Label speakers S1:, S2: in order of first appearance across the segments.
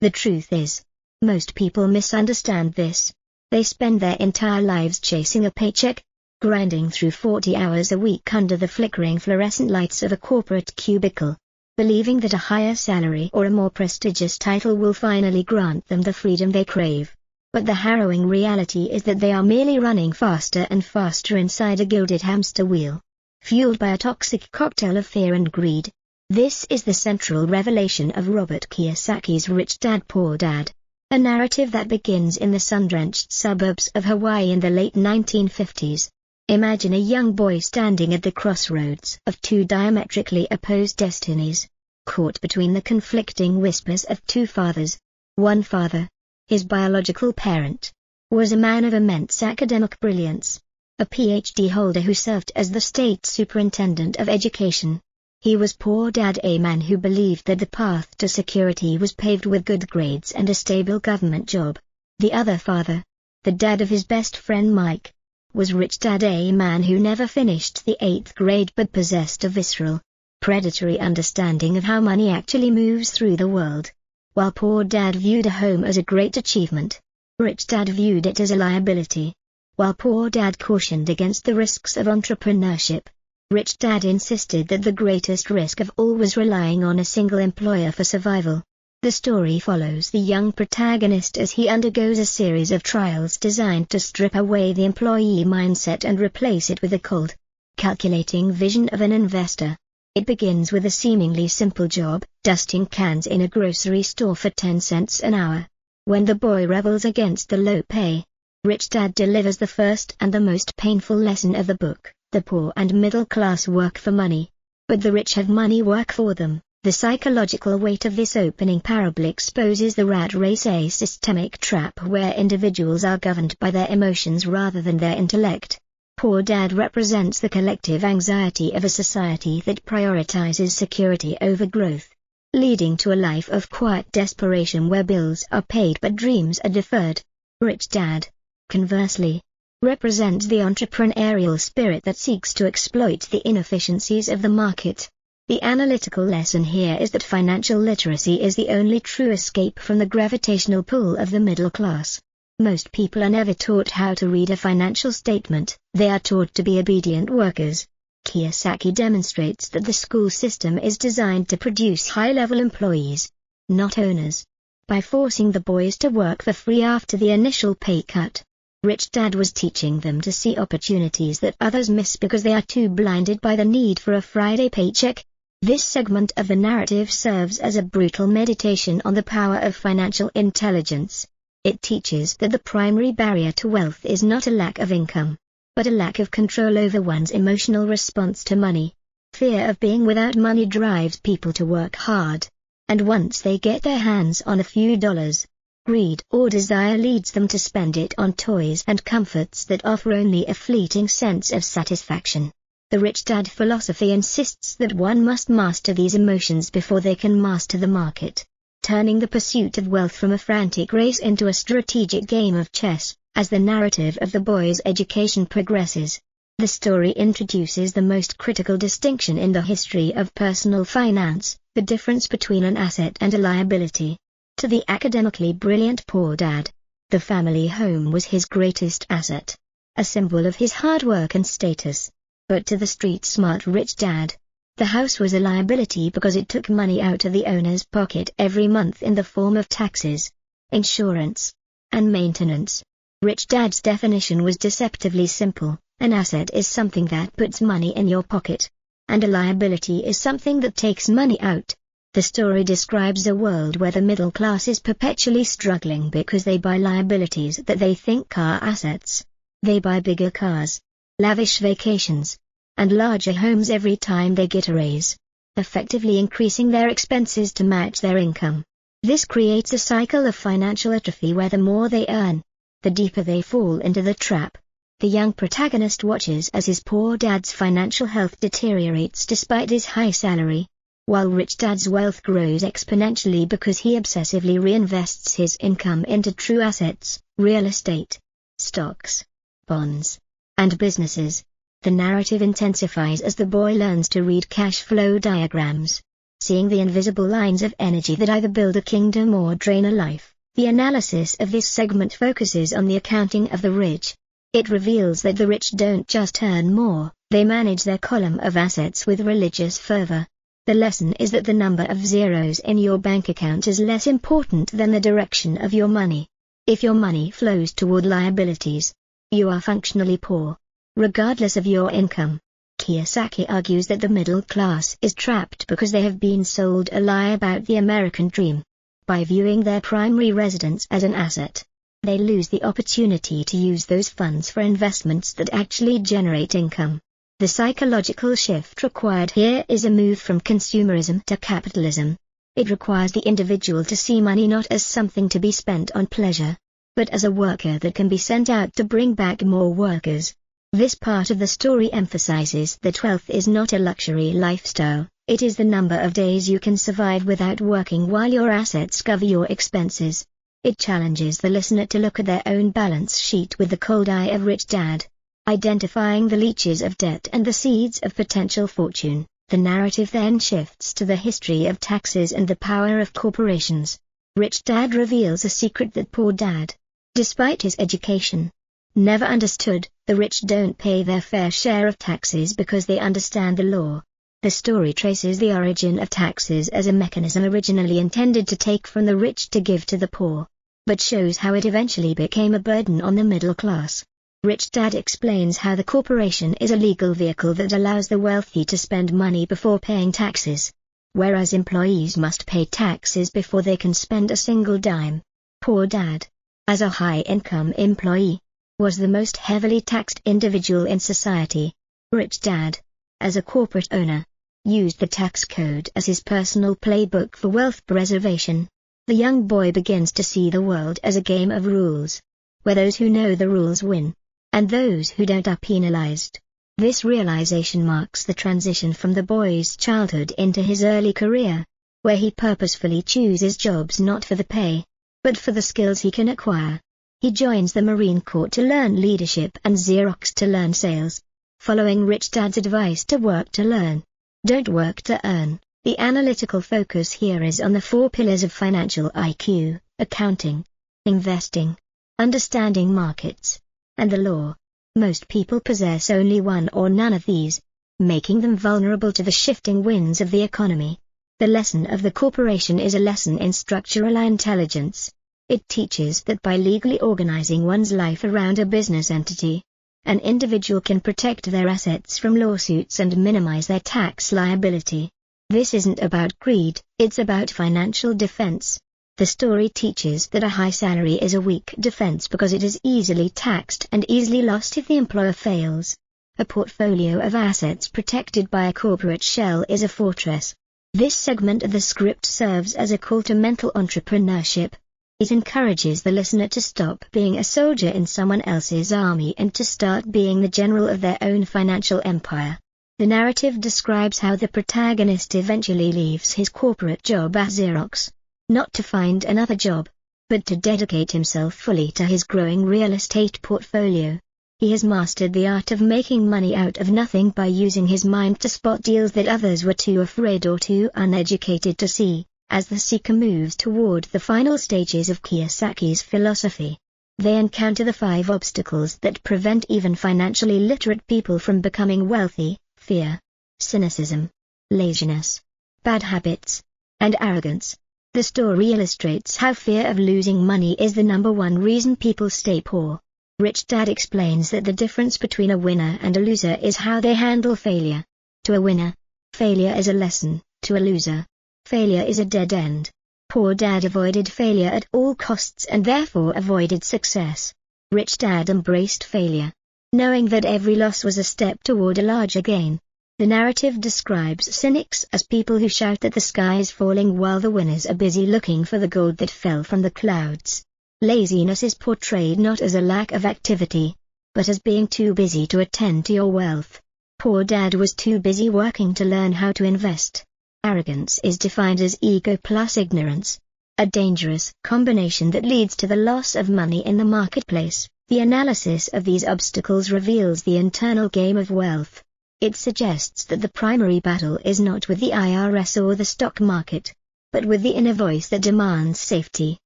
S1: The truth is, most people misunderstand this. They spend their entire lives chasing a paycheck, grinding through 40 hours a week under the flickering fluorescent lights of a corporate cubicle, believing that a higher salary or a more prestigious title will finally grant them the freedom they crave. But the harrowing reality is that they are merely running faster and faster inside a gilded hamster wheel, fueled by a toxic cocktail of fear and greed. This is the central revelation of Robert Kiyosaki's Rich Dad Poor Dad, a narrative that begins in the sun-drenched suburbs of Hawaii in the late 1950s. Imagine a young boy standing at the crossroads of two diametrically opposed destinies, caught between the conflicting whispers of two fathers. One father, his biological parent, was a man of immense academic brilliance, a PhD holder who served as the state superintendent of education. He was Poor Dad, a man who believed that the path to security was paved with good grades and a stable government job. The other father, the dad of his best friend Mike, was Rich Dad, a man who never finished the 8th grade but possessed a visceral, predatory understanding of how money actually moves through the world. While Poor Dad viewed a home as a great achievement, Rich Dad viewed it as a liability. While Poor Dad cautioned against the risks of entrepreneurship, Rich Dad insisted that the greatest risk of all was relying on a single employer for survival. The story follows the young protagonist as he undergoes a series of trials designed to strip away the employee mindset and replace it with the cold, calculating vision of an investor. It begins with a seemingly simple job, dusting cans in a grocery store for 10 cents an hour. When the boy rebels against the low pay, Rich Dad delivers the first and the most painful lesson of the book: the poor and middle class work for money, but the rich have money work for them. The psychological weight of this opening parable exposes the rat race, a systemic trap where individuals are governed by their emotions rather than their intellect. Poor Dad represents the collective anxiety of a society that prioritizes security over growth, leading to a life of quiet desperation where bills are paid but dreams are deferred. Rich Dad, conversely, represents the entrepreneurial spirit that seeks to exploit the inefficiencies of the market. The analytical lesson here is that financial literacy is the only true escape from the gravitational pull of the middle class. Most people are never taught how to read a financial statement, they are taught to be obedient workers. Kiyosaki demonstrates that the school system is designed to produce high-level employees, not owners. By forcing the boys to work for free after the initial pay cut, Rich Dad was teaching them to see opportunities that others miss because they are too blinded by the need for a Friday paycheck. This segment of the narrative serves as a brutal meditation on the power of financial intelligence. It teaches that the primary barrier to wealth is not a lack of income, but a lack of control over one's emotional response to money. Fear of being without money drives people to work hard, and once they get their hands on a few dollars, greed or desire leads them to spend it on toys and comforts that offer only a fleeting sense of satisfaction. The Rich Dad philosophy insists that one must master these emotions before they can master the market, turning the pursuit of wealth from a frantic race into a strategic game of chess. As the narrative of the boy's education progresses, the story introduces the most critical distinction in the history of personal finance: the difference between an asset and a liability. To the academically brilliant Poor Dad, the family home was his greatest asset, a symbol of his hard work and status. But to the street-smart Rich Dad, the house was a liability because it took money out of the owner's pocket every month in the form of taxes, insurance, and maintenance. Rich Dad's definition was deceptively simple: an asset is something that puts money in your pocket, and a liability is something that takes money out. The story describes a world where the middle class is perpetually struggling because they buy liabilities that they think are assets. They buy bigger cars, lavish vacations, and larger homes every time they get a raise, effectively increasing their expenses to match their income. This creates a cycle of financial atrophy where the more they earn, the deeper they fall into the trap. The young protagonist watches as his Poor Dad's financial health deteriorates despite his high salary, while Rich Dad's wealth grows exponentially because he obsessively reinvests his income into true assets: real estate, stocks, bonds, and businesses. The narrative intensifies as the boy learns to read cash flow diagrams, seeing the invisible lines of energy that either build a kingdom or drain a life. The analysis of this segment focuses on the accounting of the rich. It reveals that the rich don't just earn more, they manage their column of assets with religious fervor. The lesson is that the number of zeros in your bank account is less important than the direction of your money. If your money flows toward liabilities, you are functionally poor, regardless of your income. Kiyosaki argues that the middle class is trapped because they have been sold a lie about the American dream. By viewing their primary residence as an asset, they lose the opportunity to use those funds for investments that actually generate income. The psychological shift required here is a move from consumerism to capitalism. It requires the individual to see money not as something to be spent on pleasure, but as a worker that can be sent out to bring back more workers. This part of the story emphasizes that wealth is not a luxury lifestyle, it is the number of days you can survive without working while your assets cover your expenses. It challenges the listener to look at their own balance sheet with the cold eye of Rich Dad. Identifying the leeches of debt and the seeds of potential fortune, the narrative then shifts to the history of taxes and the power of corporations. Rich Dad reveals a secret that Poor Dad, despite his education, never understood. The rich don't pay their fair share of taxes because they understand the law. The story traces the origin of taxes as a mechanism originally intended to take from the rich to give to the poor, but shows how it eventually became a burden on the middle class. Rich Dad explains how the corporation is a legal vehicle that allows the wealthy to spend money before paying taxes, whereas employees must pay taxes before they can spend a single dime. Poor Dad, as a high-income employee, was the most heavily taxed individual in society. Rich Dad, as a corporate owner, used the tax code as his personal playbook for wealth preservation. The young boy begins to see the world as a game of rules, where those who know the rules win, and those who don't are penalized. This realization marks the transition from the boy's childhood into his early career, where he purposefully chooses jobs not for the pay, but for the skills he can acquire. He joins the Marine Corps to learn leadership and Xerox to learn sales, following Rich Dad's advice to work to learn, don't work to earn. The analytical focus here is on the 4 pillars of financial IQ: accounting, investing, understanding markets, and the law. Most people possess only one or none of these, making them vulnerable to the shifting winds of the economy. The lesson of the corporation is a lesson in structural intelligence. It teaches that by legally organizing one's life around a business entity, an individual can protect their assets from lawsuits and minimize their tax liability. This isn't about greed, it's about financial defense. The story teaches that a high salary is a weak defense because it is easily taxed and easily lost if the employer fails. A portfolio of assets protected by a corporate shell is a fortress. This segment of the script serves as a call to mental entrepreneurship. It encourages the listener to stop being a soldier in someone else's army and to start being the general of their own financial empire. The narrative describes how the protagonist eventually leaves his corporate job at Xerox, not to find another job, but to dedicate himself fully to his growing real estate portfolio. He has mastered the art of making money out of nothing by using his mind to spot deals that others were too afraid or too uneducated to see. As the seeker moves toward the final stages of Kiyosaki's philosophy, they encounter the 5 obstacles that prevent even financially literate people from becoming wealthy: fear, cynicism, laziness, bad habits, and arrogance. The story illustrates how fear of losing money is the #1 reason people stay poor. Rich Dad explains that the difference between a winner and a loser is how they handle failure. To a winner, failure is a lesson; to a loser, failure is a dead end. Poor Dad avoided failure at all costs and therefore avoided success. Rich Dad embraced failure, knowing that every loss was a step toward a larger gain. The narrative describes cynics as people who shout that the sky is falling while the winners are busy looking for the gold that fell from the clouds. Laziness is portrayed not as a lack of activity, but as being too busy to attend to your wealth. Poor Dad was too busy working to learn how to invest. Arrogance is defined as ego plus ignorance, a dangerous combination that leads to the loss of money in the marketplace. The analysis of these obstacles reveals the internal game of wealth. It suggests that the primary battle is not with the IRS or the stock market, but with the inner voice that demands safety.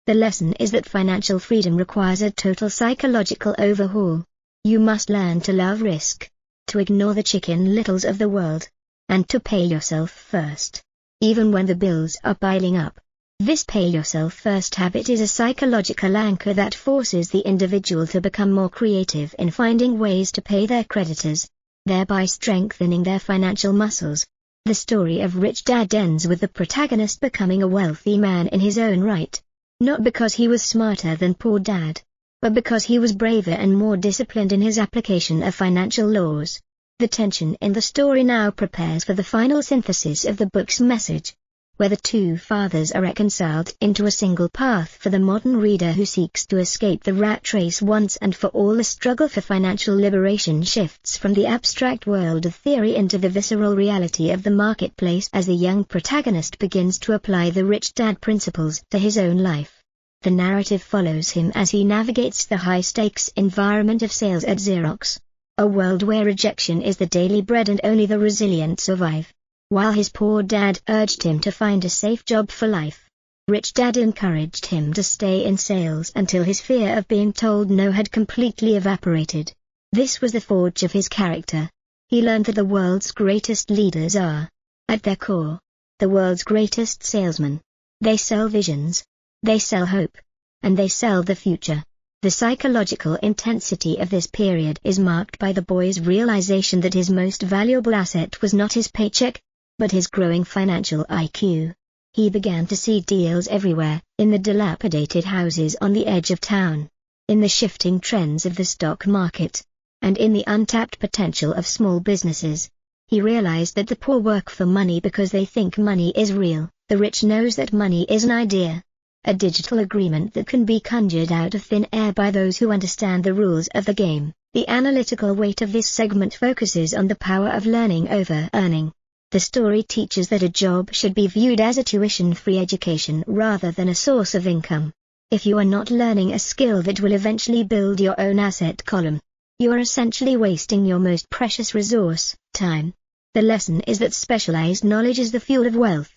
S1: The lesson is that financial freedom requires a total psychological overhaul. You must learn to love risk, to ignore the Chicken Littles of the world, and to pay yourself first, even when the bills are piling up. This pay yourself first habit is a psychological anchor that forces the individual to become more creative in finding ways to pay their creditors, thereby strengthening their financial muscles. The story of Rich Dad ends with the protagonist becoming a wealthy man in his own right, not because he was smarter than Poor Dad, but because he was braver and more disciplined in his application of financial laws. The tension in the story now prepares for the final synthesis of the book's message, where the two fathers are reconciled into a single path for the modern reader who seeks to escape the rat race once and for all. The struggle for financial liberation shifts from the abstract world of theory into the visceral reality of the marketplace as the young protagonist begins to apply the Rich Dad principles to his own life. The narrative follows him as he navigates the high-stakes environment of sales at Xerox, a world where rejection is the daily bread and only the resilient survive. While his poor dad urged him to find a safe job for life, Rich Dad encouraged him to stay in sales until his fear of being told no had completely evaporated. This was the forge of his character. He learned that the world's greatest leaders are, at their core, the world's greatest salesmen. They sell visions, they sell hope, and they sell the future. The psychological intensity of this period is marked by the boy's realization that his most valuable asset was not his paycheck, but his growing financial IQ. He began to see deals everywhere, in the dilapidated houses on the edge of town, in the shifting trends of the stock market, and in the untapped potential of small businesses. He realized that the poor work for money because they think money is real, the rich knows that money is an idea, a digital agreement that can be conjured out of thin air by those who understand the rules of the game. The analytical weight of this segment focuses on the power of learning over earning. The story teaches that a job should be viewed as a tuition-free education rather than a source of income. If you are not learning a skill that will eventually build your own asset column, you are essentially wasting your most precious resource, time. The lesson is that specialized knowledge is the fuel of wealth.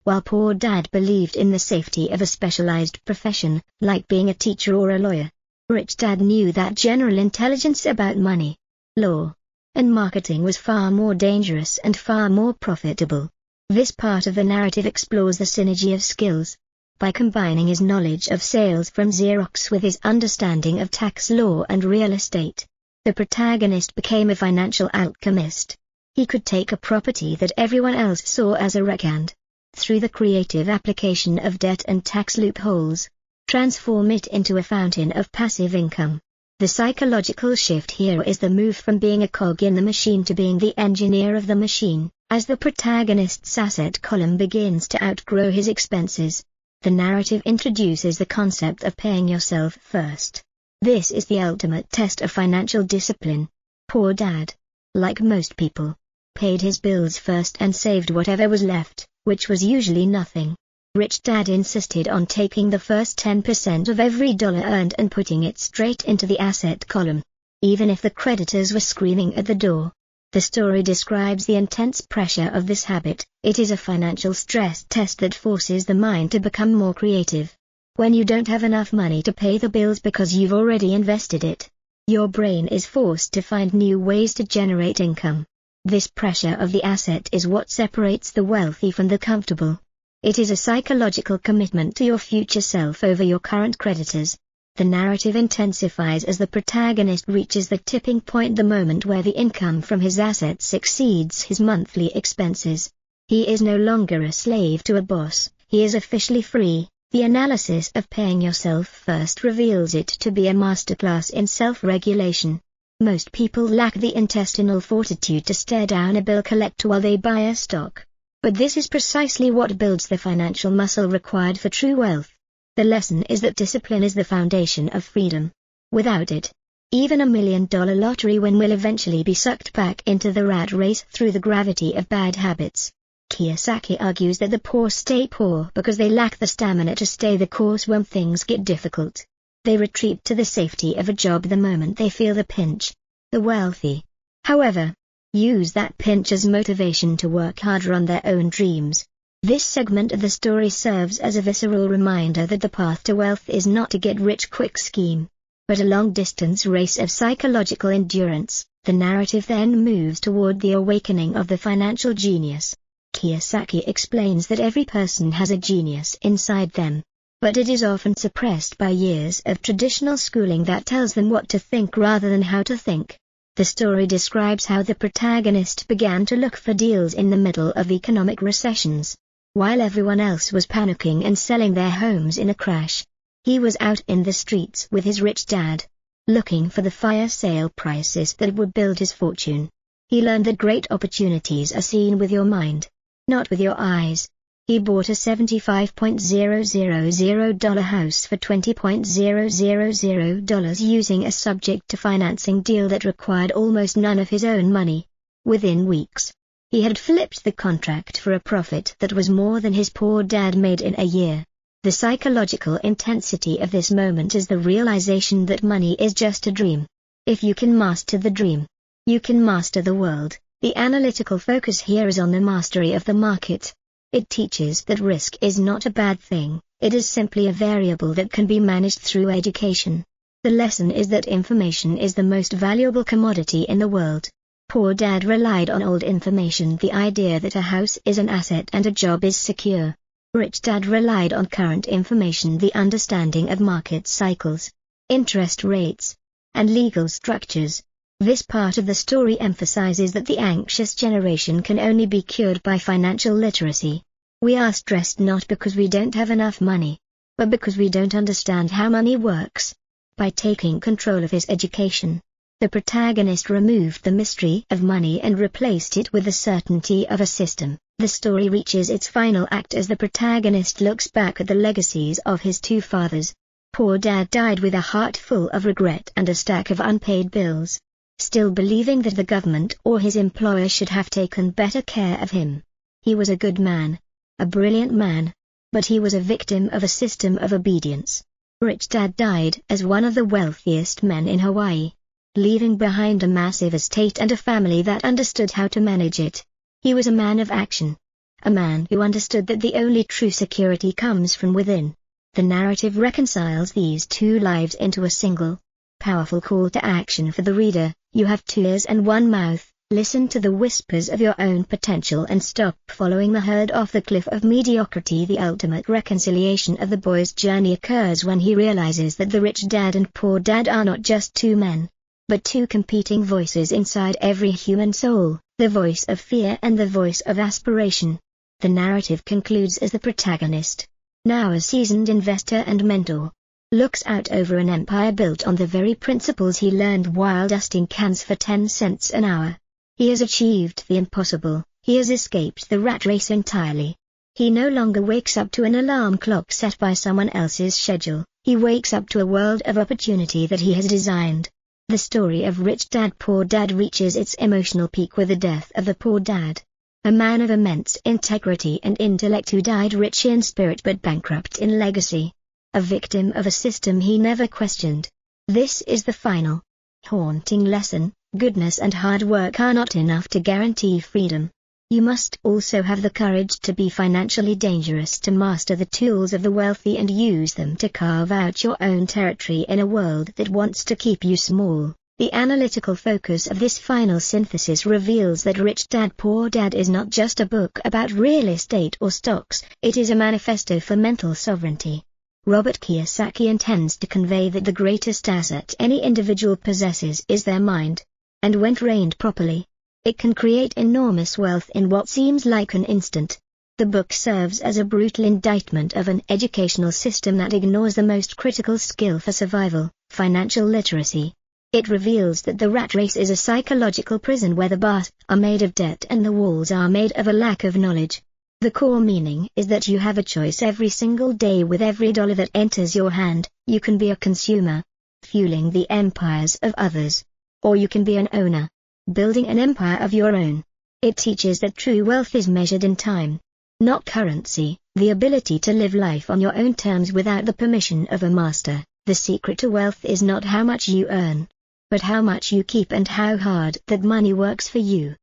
S1: While Poor Dad believed in the safety of a specialized profession, like being a teacher or a lawyer, Rich Dad knew that general intelligence about money, law, and marketing was far more dangerous and far more profitable. This part of the narrative explores the synergy of skills. By combining his knowledge of sales from Xerox with his understanding of tax law and real estate, the protagonist became a financial alchemist. He could take a property that everyone else saw as a wreck and, through the creative application of debt and tax loopholes, transform it into a fountain of passive income. The psychological shift here is the move from being a cog in the machine to being the engineer of the machine. As the protagonist's asset column begins to outgrow his expenses, the narrative introduces the concept of paying yourself first. This is the ultimate test of financial discipline. Poor Dad, like most people, paid his bills first and saved whatever was left, which was usually nothing. Rich Dad insisted on taking the first 10% of every dollar earned and putting it straight into the asset column, even if the creditors were screaming at the door. The story describes the intense pressure of this habit. It is a financial stress test that forces the mind to become more creative. When you don't have enough money to pay the bills because you've already invested it, your brain is forced to find new ways to generate income. This pressure of the asset is what separates the wealthy from the comfortable. It is a psychological commitment to your future self over your current creditors. The narrative intensifies as the protagonist reaches the tipping point, the moment where the income from his assets exceeds his monthly expenses. He is no longer a slave to a boss, he is officially free. The analysis of paying yourself first reveals it to be a masterclass in self-regulation. Most people lack the intestinal fortitude to stare down a bill collector while they buy a stock. But this is precisely what builds the financial muscle required for true wealth. The lesson is that discipline is the foundation of freedom. Without it, even a $1 million lottery win will eventually be sucked back into the rat race through the gravity of bad habits. Kiyosaki argues that the poor stay poor because they lack the stamina to stay the course when things get difficult. They retreat to the safety of a job the moment they feel the pinch. The wealthy, however, use that pinch as motivation to work harder on their own dreams. This segment of the story serves as a visceral reminder that the path to wealth is not a get-rich-quick scheme, but a long-distance race of psychological endurance. The narrative then moves toward the awakening of the financial genius. Kiyosaki explains that every person has a genius inside them, but it is often suppressed by years of traditional schooling that tells them what to think rather than how to think. The story describes how the protagonist began to look for deals in the middle of economic recessions. While everyone else was panicking and selling their homes in a crash, he was out in the streets with his rich dad, looking for the fire sale prices that would build his fortune. He learned that great opportunities are seen with your mind, not with your eyes. He bought a $75,000 house for $20,000 using a subject-to-financing deal that required almost none of his own money. Within weeks, he had flipped the contract for a profit that was more than his poor dad made in a year. The psychological intensity of this moment is the realization that money is just a dream. If you can master the dream, you can master the world. The analytical focus here is on the mastery of the market. It teaches that risk is not a bad thing, it is simply a variable that can be managed through education. The lesson is that information is the most valuable commodity in the world. Poor dad relied on old information, the idea that a house is an asset and a job is secure. Rich dad relied on current information, the understanding of market cycles, interest rates, and legal structures. This part of the story emphasizes that the anxious generation can only be cured by financial literacy. We are stressed not because we don't have enough money, but because we don't understand how money works. By taking control of his education, the protagonist removed the mystery of money and replaced it with the certainty of a system. The story reaches its final act as the protagonist looks back at the legacies of his two fathers. Poor dad died with a heart full of regret and a stack of unpaid bills, still believing that the government or his employer should have taken better care of him. He was a good man, a brilliant man, but he was a victim of a system of obedience. Rich dad died as one of the wealthiest men in Hawaii, leaving behind a massive estate and a family that understood how to manage it. He was a man of action, a man who understood that the only true security comes from within. The narrative reconciles these two lives into a single, powerful call to action for the reader. You have 2 ears and 1 mouth, listen to the whispers of your own potential and stop following the herd off the cliff of mediocrity. The ultimate reconciliation of the boy's journey occurs when he realizes that the rich dad and poor dad are not just two men, but two competing voices inside every human soul, the voice of fear and the voice of aspiration. The narrative concludes as the protagonist, now a seasoned investor and mentor, looks out over an empire built on the very principles he learned while dusting cans for 10 cents an hour. He has achieved the impossible, he has escaped the rat race entirely. He no longer wakes up to an alarm clock set by someone else's schedule, he wakes up to a world of opportunity that he has designed. The story of Rich Dad Poor Dad reaches its emotional peak with the death of the poor dad, a man of immense integrity and intellect who died rich in spirit but bankrupt in legacy, a victim of a system he never questioned. This is the final, haunting lesson: goodness and hard work are not enough to guarantee freedom. You must also have the courage to be financially dangerous, to master the tools of the wealthy and use them to carve out your own territory in a world that wants to keep you small. The analytical focus of this final synthesis reveals that Rich Dad Poor Dad is not just a book about real estate or stocks, it is a manifesto for mental sovereignty. Robert Kiyosaki intends to convey that the greatest asset any individual possesses is their mind, and when trained properly, it can create enormous wealth in what seems like an instant. The book serves as a brutal indictment of an educational system that ignores the most critical skill for survival, financial literacy. It reveals that the rat race is a psychological prison where the bars are made of debt and the walls are made of a lack of knowledge. The core meaning is that you have a choice every single day. With every dollar that enters your hand, you can be a consumer, fueling the empires of others, or you can be an owner, building an empire of your own. It teaches that true wealth is measured in time, not currency, the ability to live life on your own terms without the permission of a master. The secret to wealth is not how much you earn, but how much you keep and how hard that money works for you.